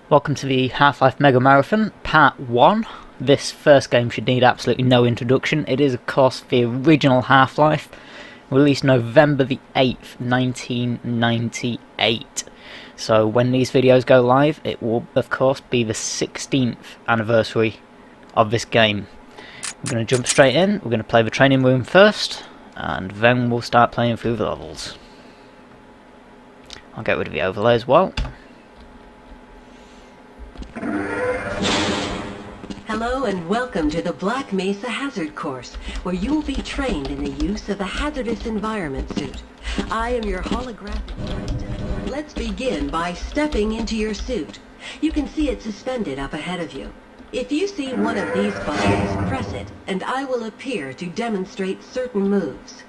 Welcome to the Half-Life Mega Marathon, Part 1. This first game should need absolutely no introduction. It is, of course, the original Half-Life, released November the 8th, 1998. So when these videos go live, it will, of course, be the 16th anniversary of this game. We're going to jump straight in, we're going to play the training room first, and then we'll start playing through the levels. I'll get rid of the overlay as well. Hello and welcome to the Black Mesa Hazard Course, where you will be trained in the use of a hazardous environment suit. I am your holographic guide. Let's begin by stepping into your suit. You can see it suspended up ahead of you. If you see one of these buttons, press it, and I will appear to demonstrate certain moves.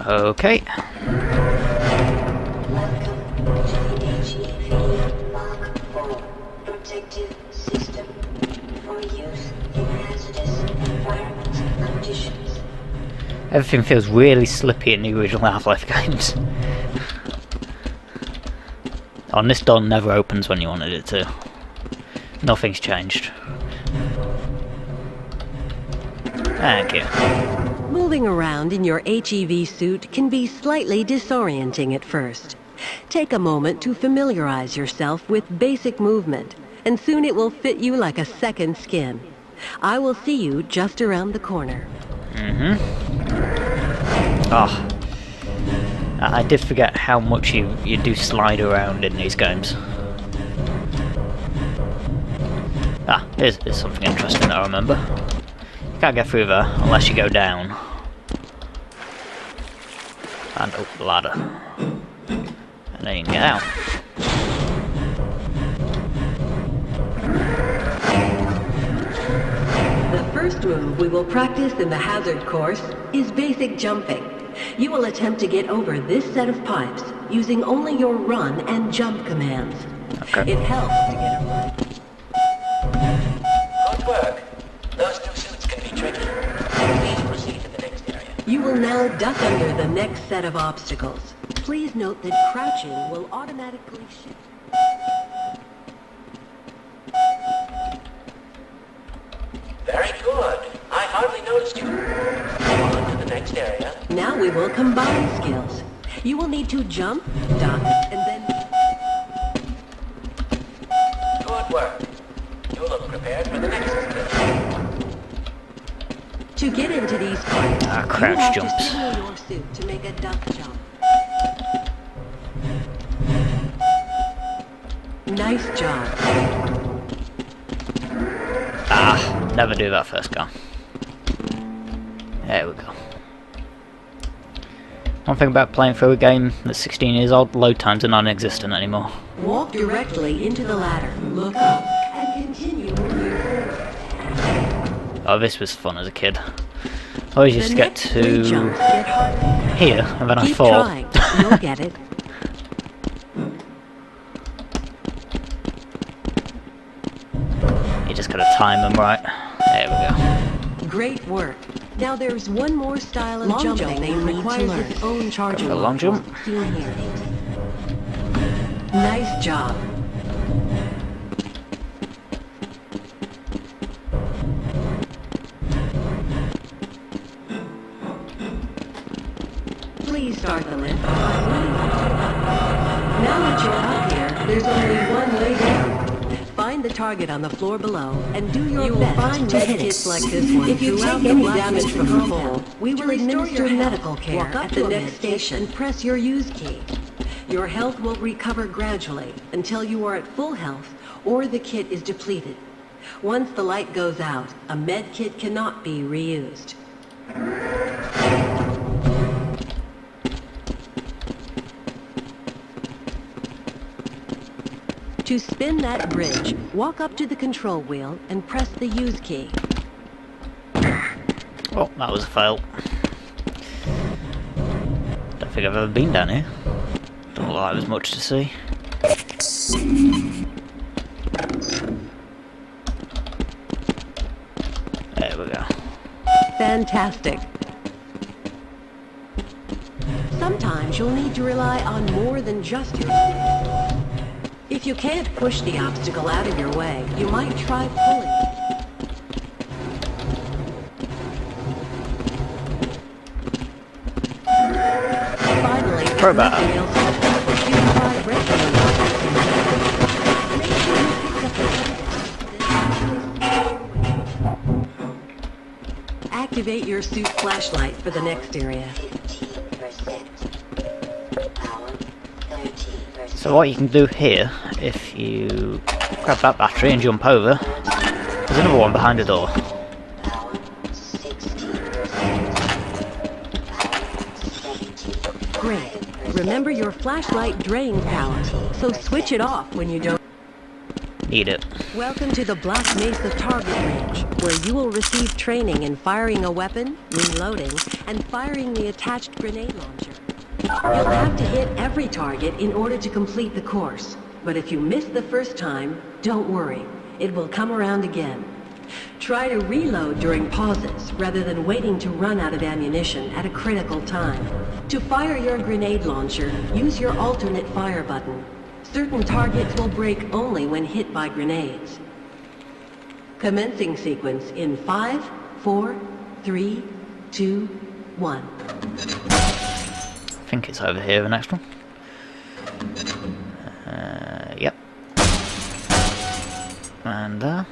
Okay. Welcome to the HL1 Mark IV protective system for use in hazardous environment conditions. Everything feels really slippy in the original Half-Life games. Oh, and this door never opens when you wanted it to. Nothing's changed. Thank you. Moving around in your HEV suit can be slightly disorienting at first. Take a moment to familiarize yourself with basic movement, and soon it will fit you like a second skin. I will see you just around the corner. Oh, I did forget how much you do slide around in these games. Ah, here's something interesting I remember. You can't get through there unless you go down. And up the ladder. And then you can get out. The first move we will practice in the hazard course is basic jumping. You will attempt to get over this set of pipes using only your run and jump commands. Okay. It helps to get a Good work. Those two suits can be tricky. Please proceed to the next area. You will now duck under the next set of obstacles. Please note that crouching will automatically shift. Very good. I hardly noticed you. On to the next area. Now we will combine skills. You will need to jump, duck, and then... Good work. You look prepared for the next skill. To get into these pipes, crouch you have jumps. to signal your suit to make a duck jump. Nice job. Ah, never do that first go. There we go. One thing about playing through a game that's 16 years old, load times are non-existent anymore. Walk directly into the ladder, look up, and continue moving forward. Oh, this was fun as a kid. I always used to get The next 3 jumps get harder. here, and then I Keep fall. trying. You'll get it. You just gotta time them right. There we go. Great work. Now there's one more style of jumping that requires its own charging Go for a long module, jump. seen here. Nice job. Please start the lift. Now that you're up here, there's only one way down. Find the target on the floor below and do your best to hit it like this one. If you take any damage from the fall, we will administer medical care at the next station and press your use key. Your health will recover gradually until you are at full health or the kit is depleted. Once the light goes out, a med kit cannot be reused. To spin that bridge, walk up to the control wheel and press the use key. Oh, that was a fail. Don't think I've ever been down here. Don't look like there's much to see. There we go. Fantastic. Sometimes you'll need to rely on more than just your... If you can't push the obstacle out of your way, you might try pulling it. Finally, Crowbar. if nothing else helps, you can try breaking the lock. Make sure you pick up the Activate your suit flashlight for the next area. 15%. Power 30%. So what you can do here, if you grab that battery and jump over, there's another one behind the door. Power 60%. Power 70%. Great. Remember your flashlight drains power, so switch it off when you don't. Need it. Welcome to the Black Mesa target range, where you will receive training in firing a weapon, reloading, and firing the attached grenade launcher. You'll have to hit every target in order to complete the course, but if you miss the first time, don't worry. It will come around again. Try to reload during pauses rather than waiting to run out of ammunition at a critical time. To fire your grenade launcher, use your alternate fire button. Certain targets will break only when hit by grenades. Commencing sequence in 5, 4, 3, 2, 1. I think it's over here, the next one. Yep. And there.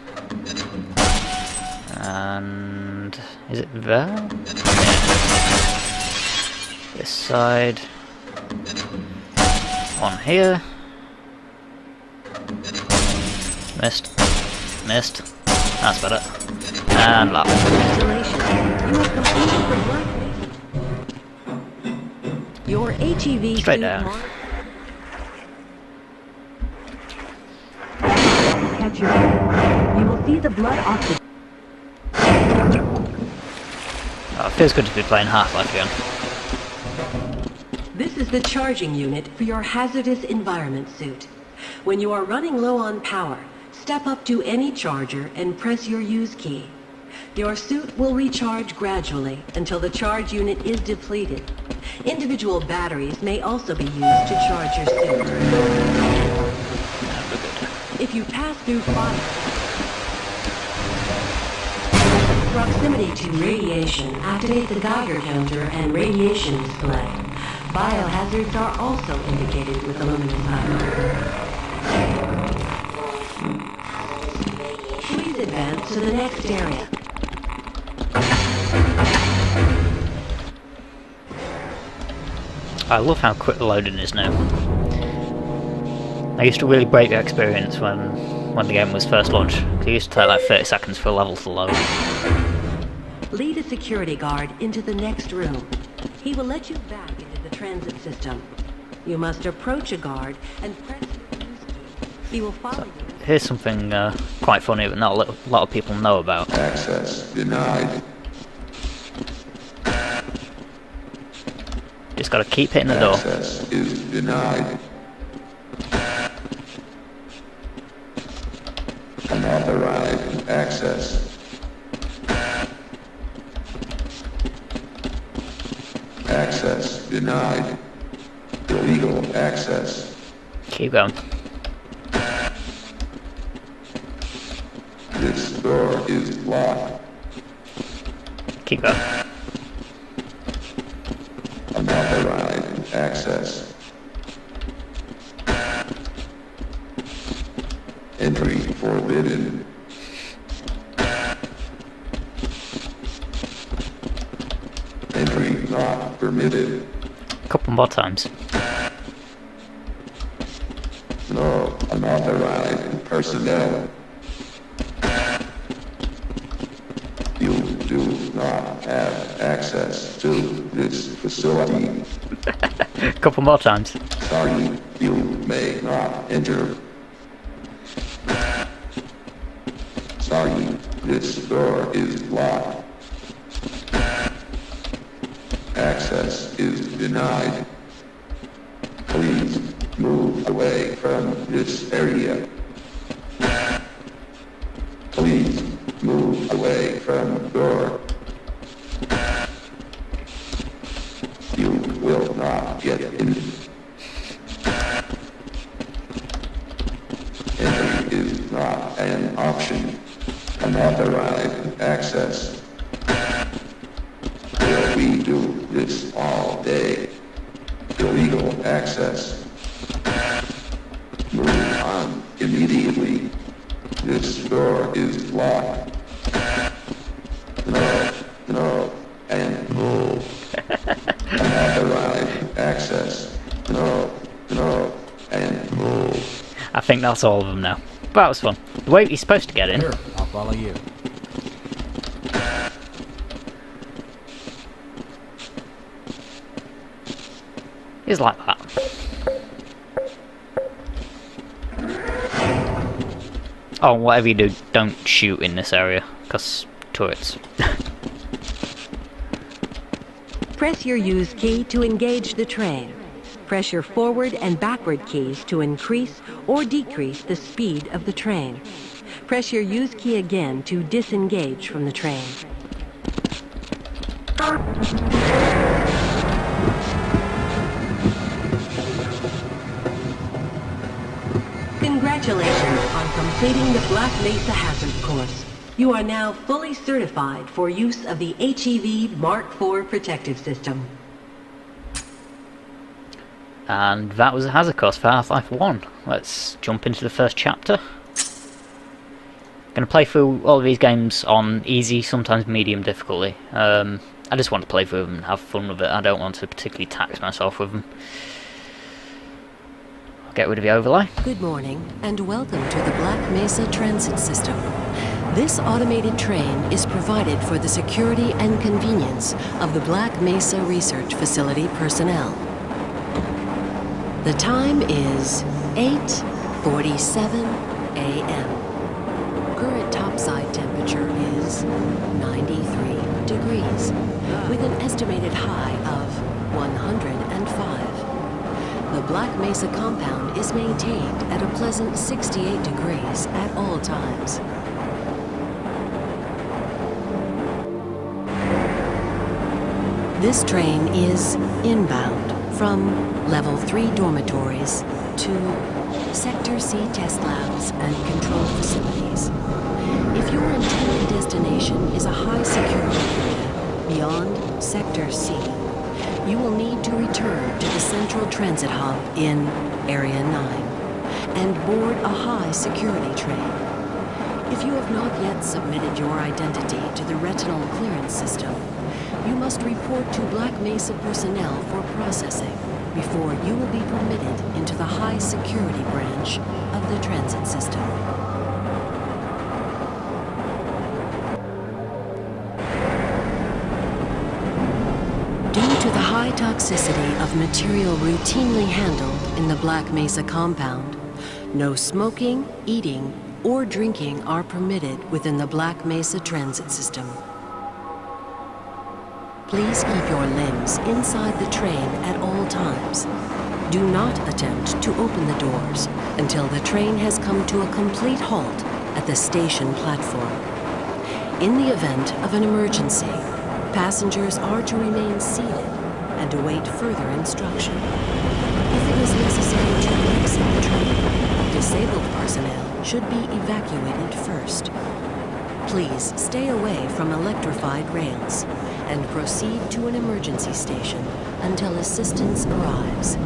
And is it there? This side. One here. Missed. Missed. That's better. And that. Congratulations. You have completed the Black Mesa. Your HEV Straight suit down. Catch your breath. You will see the blood off the. Oh, it feels good to be playing Half-Life again. This is the charging unit for your hazardous environment suit. When you are running low on power, step up to any charger and press your use key. Your suit will recharge gradually until the charge unit is depleted. Individual batteries may also be used to charge your suit. If you pass through fire, proximity to radiation, activate the Geiger counter and radiation display. Biohazards are also indicated with aluminum cover. Please advance to the next area. I love how quick the loading is now. I used to really break the experience when the game was first launched. It used to take like 30 seconds for a level to load. Lead a security guard into the next room. He will let you back into the transit system. You must approach a guard and press your use key. He will follow you. Here's something quite funny that not a lot of people know about. Access denied. Just gotta keep hitting the door. Access is denied. Unauthorized access. Access denied. Illegal access. Keep going. This door is locked. Keep going. Unauthorized access. Entry forbidden. Entry not permitted. A couple more times. No unauthorized personnel. You do not have access to this facility. A couple more times. Sorry, you may not enter. Sorry, this door is locked. Access is denied. Please move away from this area. Please move away from the door. You will not get in. option, unauthorized access. Will we do this all day? Illegal access. Move on immediately. This door is locked. No, and move. Unauthorized access. No, and move. I think that's all of them now. But that was fun. The way you're supposed to get in. Sure, I'll follow you. Is like that. Oh, whatever you do, don't shoot in this area, because turrets. Press your use key to engage the train. Press your forward and backward keys to increase or decrease the speed of the train. Press your use key again to disengage from the train. Congratulations on completing the Black Mesa Hazard course. You are now fully certified for use of the HEV Mark IV protective system. And that was a hazard course for Half-Life 1. Let's jump into the first chapter. Gonna play through all of these games on easy, sometimes medium difficulty. I just want to play through them and have fun with it. I don't want to particularly tax myself with them. I'll get rid of the overlay. Good morning and welcome to the Black Mesa Transit System. This automated train is provided for the security and convenience of the Black Mesa Research Facility personnel. The time is 8:47 a.m. Current topside temperature is 93 degrees, with an estimated high of 105. The Black Mesa compound is maintained at a pleasant 68 degrees at all times. This train is inbound from Level 3 dormitories to Sector C test labs and control facilities. If your intended destination is a high security area beyond Sector C, you will need to return to the Central Transit Hub in Area 9 and board a high security train. If you have not yet submitted your identity to the retinal clearance system, you must report to Black Mesa personnel for processing before you will be permitted into the high security branch of the transit system. Due to the high toxicity of material routinely handled in the Black Mesa compound, no smoking, eating, or drinking are permitted within the Black Mesa transit system. Please keep your limbs inside the train at all times. Do not attempt to open the doors until the train has come to a complete halt at the station platform. In the event of an emergency, passengers are to remain seated and await further instruction. If it is necessary to exit the train, disabled personnel should be evacuated first. Please stay away from electrified rails and proceed to an emergency station until assistance arrives.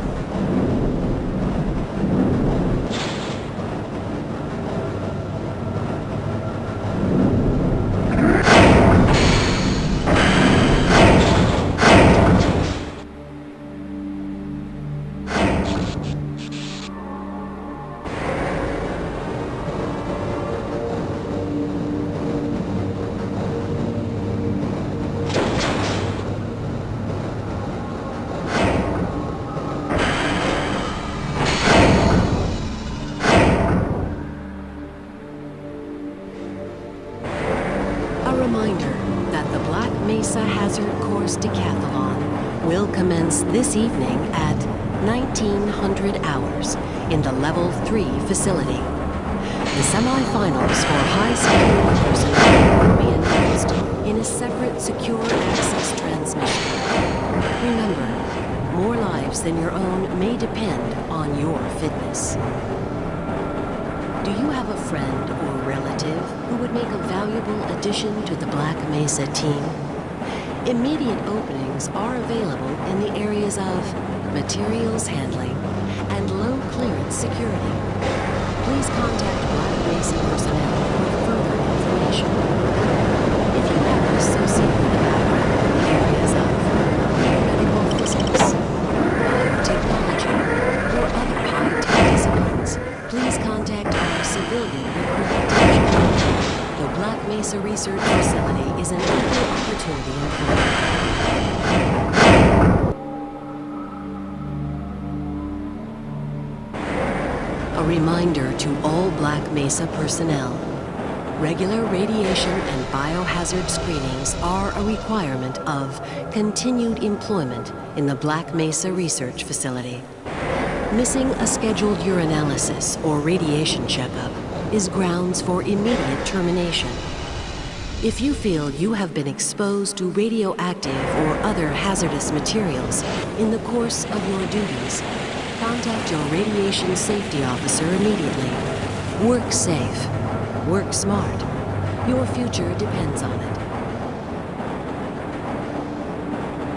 Mesa Hazard Course Decathlon will commence this evening at 1900 hours in the Level 3 facility. The semifinals for high security personnel will be announced in a separate secure access transmission. Remember, more lives than your own may depend on your fitness. Do you have a friend or relative who would make a valuable addition to the Black Mesa team? Immediate openings are available in the areas of materials handling and low clearance security. Please contact Black Mesa personnel for further information. If you have an associate with a background in the areas of theoretical physics, biotechnology, or other high-tech disciplines, please contact our civilian recruitment division. The Black Mesa Research Facility is an equal opportunity employer. A reminder to all Black Mesa personnel. Regular radiation and biohazard screenings are a requirement of continued employment in the Black Mesa Research Facility. Missing a scheduled urinalysis or radiation checkup is grounds for immediate termination. If you feel you have been exposed to radioactive or other hazardous materials in the course of your duties, contact your radiation safety officer immediately. Work safe. Work smart. Your future depends on it.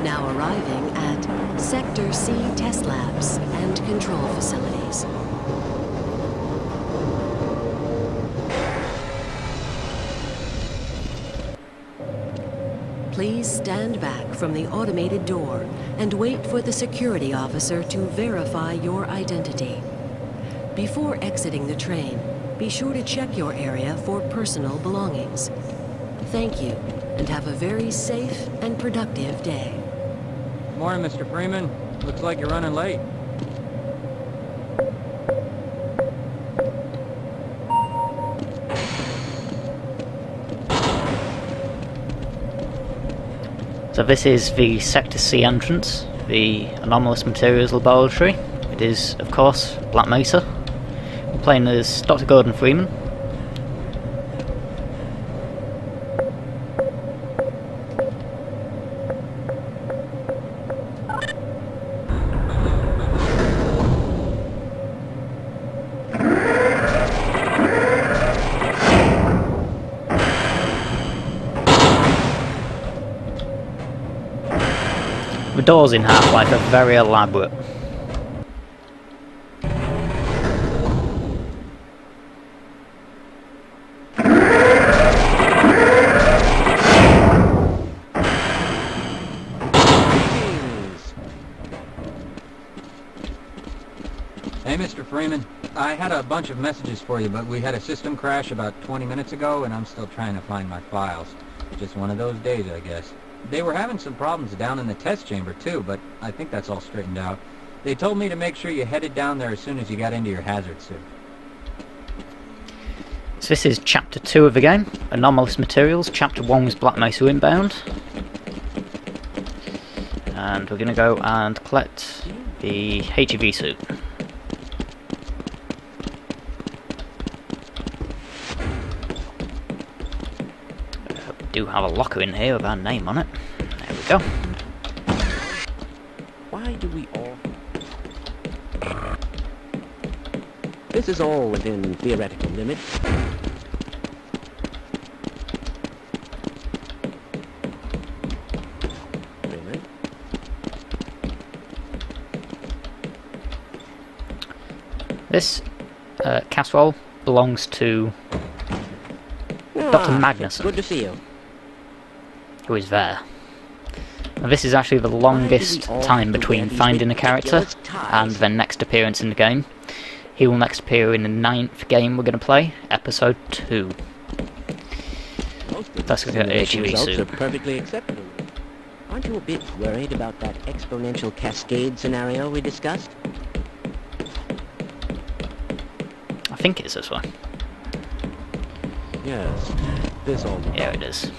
Now arriving at Sector C test labs and control facilities. Please stand back from the automated door and wait for the security officer to verify your identity. Before exiting the train, be sure to check your area for personal belongings. Thank you, and have a very safe and productive day. Morning, Mr. Freeman. Looks like you're running late. So this is the Sector C entrance, the Anomalous Materials Laboratory. It is, of course, Black Mesa. We're playing as Dr. Gordon Freeman. The doors in Half-Life are very elaborate. Hey, Mr. Freeman. I had a bunch of messages for you, but we had a system crash about 20 minutes ago, and I'm still trying to find my files. Just one of those days, I guess. They were having some problems down in the test chamber, too, but I think that's all straightened out. They told me to make sure you headed down there as soon as you got into your hazard suit. So this is Chapter 2 of the game, Anomalous Materials. Chapter 1 was Black Mesa Inbound. And we're going to go and collect the HV suit. We do have a locker in here with our name on it. There we go. Why do we all... This is all within theoretical limits. Really? This casserole belongs to Dr. Magnuson. Good to see you. Who is there. Now, this is actually the longest time between finding a character and their next appearance in the game. He will next appear in the 9th game we're going to play, Episode 2. Let's look at HV results suit. are perfectly acceptable. Aren't you a bit worried about that exponential cascade scenario we discussed? I think it's this one. Yes, this all... Yeah, it is.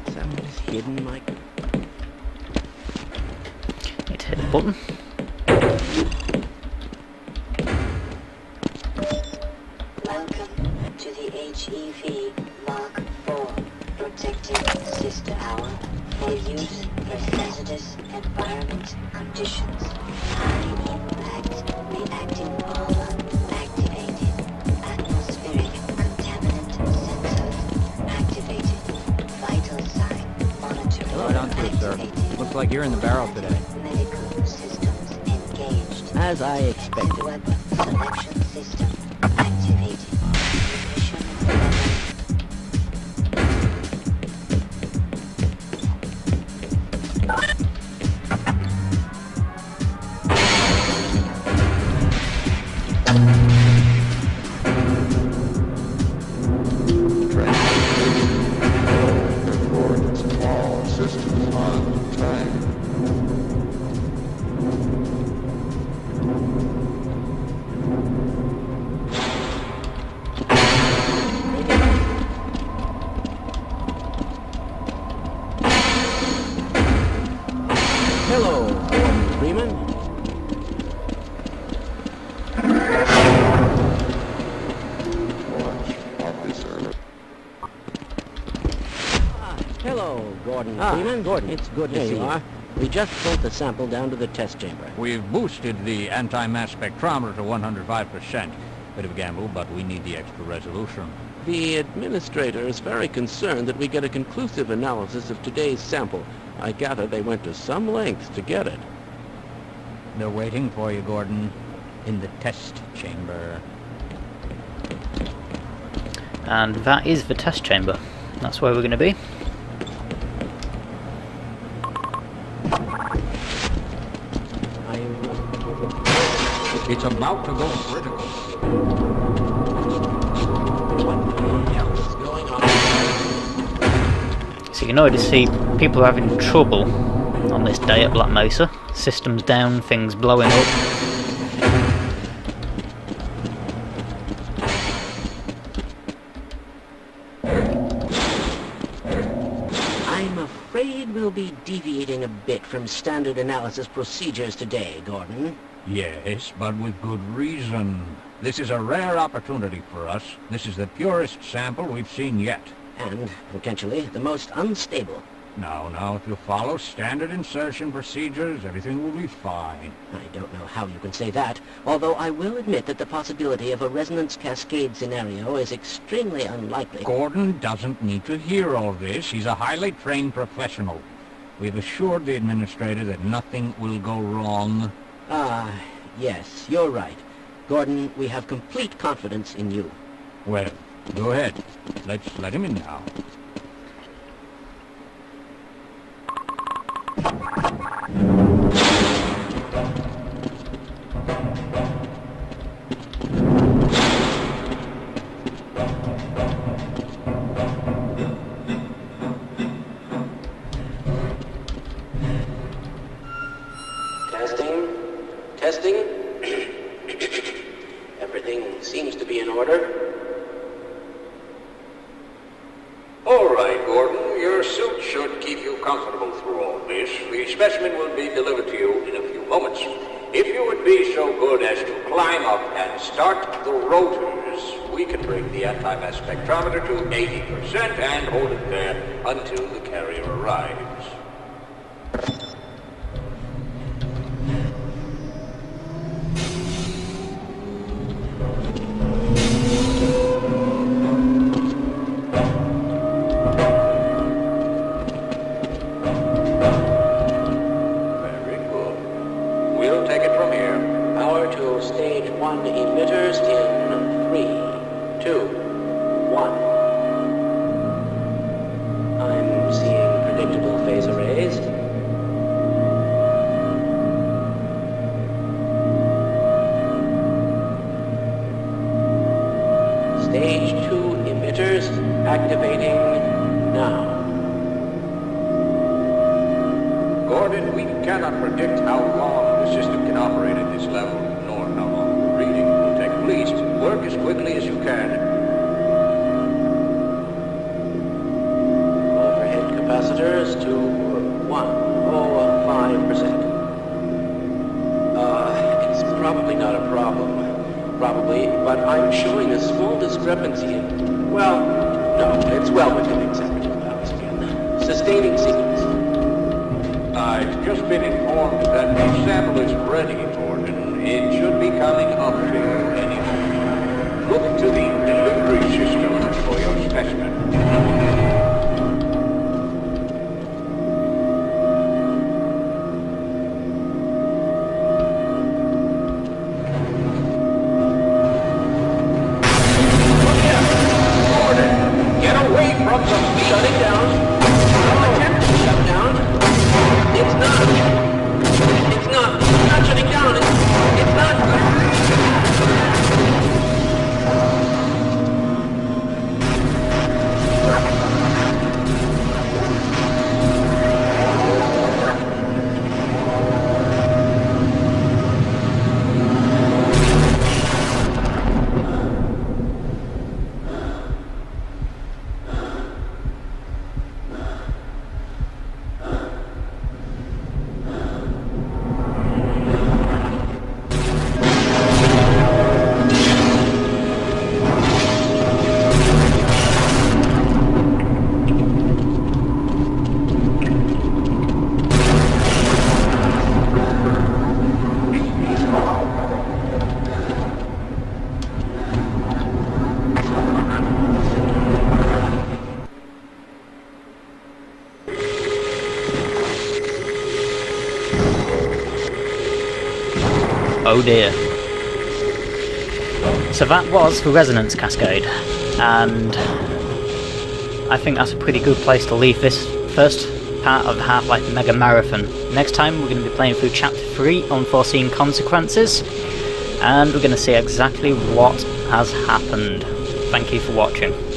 Someone's hidden my... Need to hit the button. Welcome to the HEV Mark IV Protected Sister Hour for for use for hazardous environment conditions. High impact reacting bomber activated. Atmospheric contaminant sensors activated. Vital sign monitoring Right on through, sir. activated. Looks like you're in the barrel today. Medical systems engaged. As I expected. Weapon selection system activated. Mission selected. Reports all systems on time. Hello, Gordon Freeman. Launch officer. Hello, Gordon Freeman. Gordon, it's good to see you. We just pulled the sample down to the test chamber. We've boosted the anti-mass spectrometer to 105%. Bit of a gamble, but we need the extra resolution. The administrator is very concerned that we get a conclusive analysis of today's sample. I gather they went to some lengths to get it. They're waiting for you, Gordon, in the test chamber. And that is the test chamber. That's where we're going to be. It's about to go critical. What the hell is going on? So you can already see people are having trouble on this day at Black Mesa. Systems down, things blowing up. I'm afraid we'll be deviating a bit from standard analysis procedures today, Gordon. Yes, but with good reason. This is a rare opportunity for us. This is the purest sample we've seen yet. And, potentially, the most unstable. Now, if you follow standard insertion procedures, everything will be fine. I don't know how you can say that, although I will admit that the possibility of a resonance cascade scenario is extremely unlikely. Gordon doesn't need to hear all this. He's a highly trained professional. We've assured the administrator that nothing will go wrong. Yes, you're right. Gordon, we have complete confidence in you. Well, go ahead. Let's let him in now. Testing. Everything seems to be in order. All right, Gordon. Your suit should keep you comfortable through all this. The specimen will be delivered to you in a few moments. If you would be so good as to climb up and start the rotors, we can bring the anti-mass spectrometer to 80% and hold it there until the carrier arrives. Emitters in 3, 2, 1. I'm seeing predictable phase arrays. Stage 2 emitters activating now. Gordon, we cannot predict how long the system can operate at this level, nor how long the reading will take. Please, work as quickly as you can. Overhead capacitors to 105%. It's probably not a problem. Probably, but I'm showing a small discrepancy in... Well, no, it's well within acceptable bounds again. Sustaining sequence. informed that the sample is ready, Gordon. It should be coming up to you any moment. Look to the delivery system for your specimen. Shutting down. Attempt to shut down. It's not. It's not. It's not shutting down. It's not. Oh dear. So that was the resonance cascade, and I think that's a pretty good place to leave this first part of the Half-Life Mega Marathon. Next time we're going to be playing through Chapter 3, Unforeseen Consequences, and we're going to see exactly what has happened. Thank you for watching.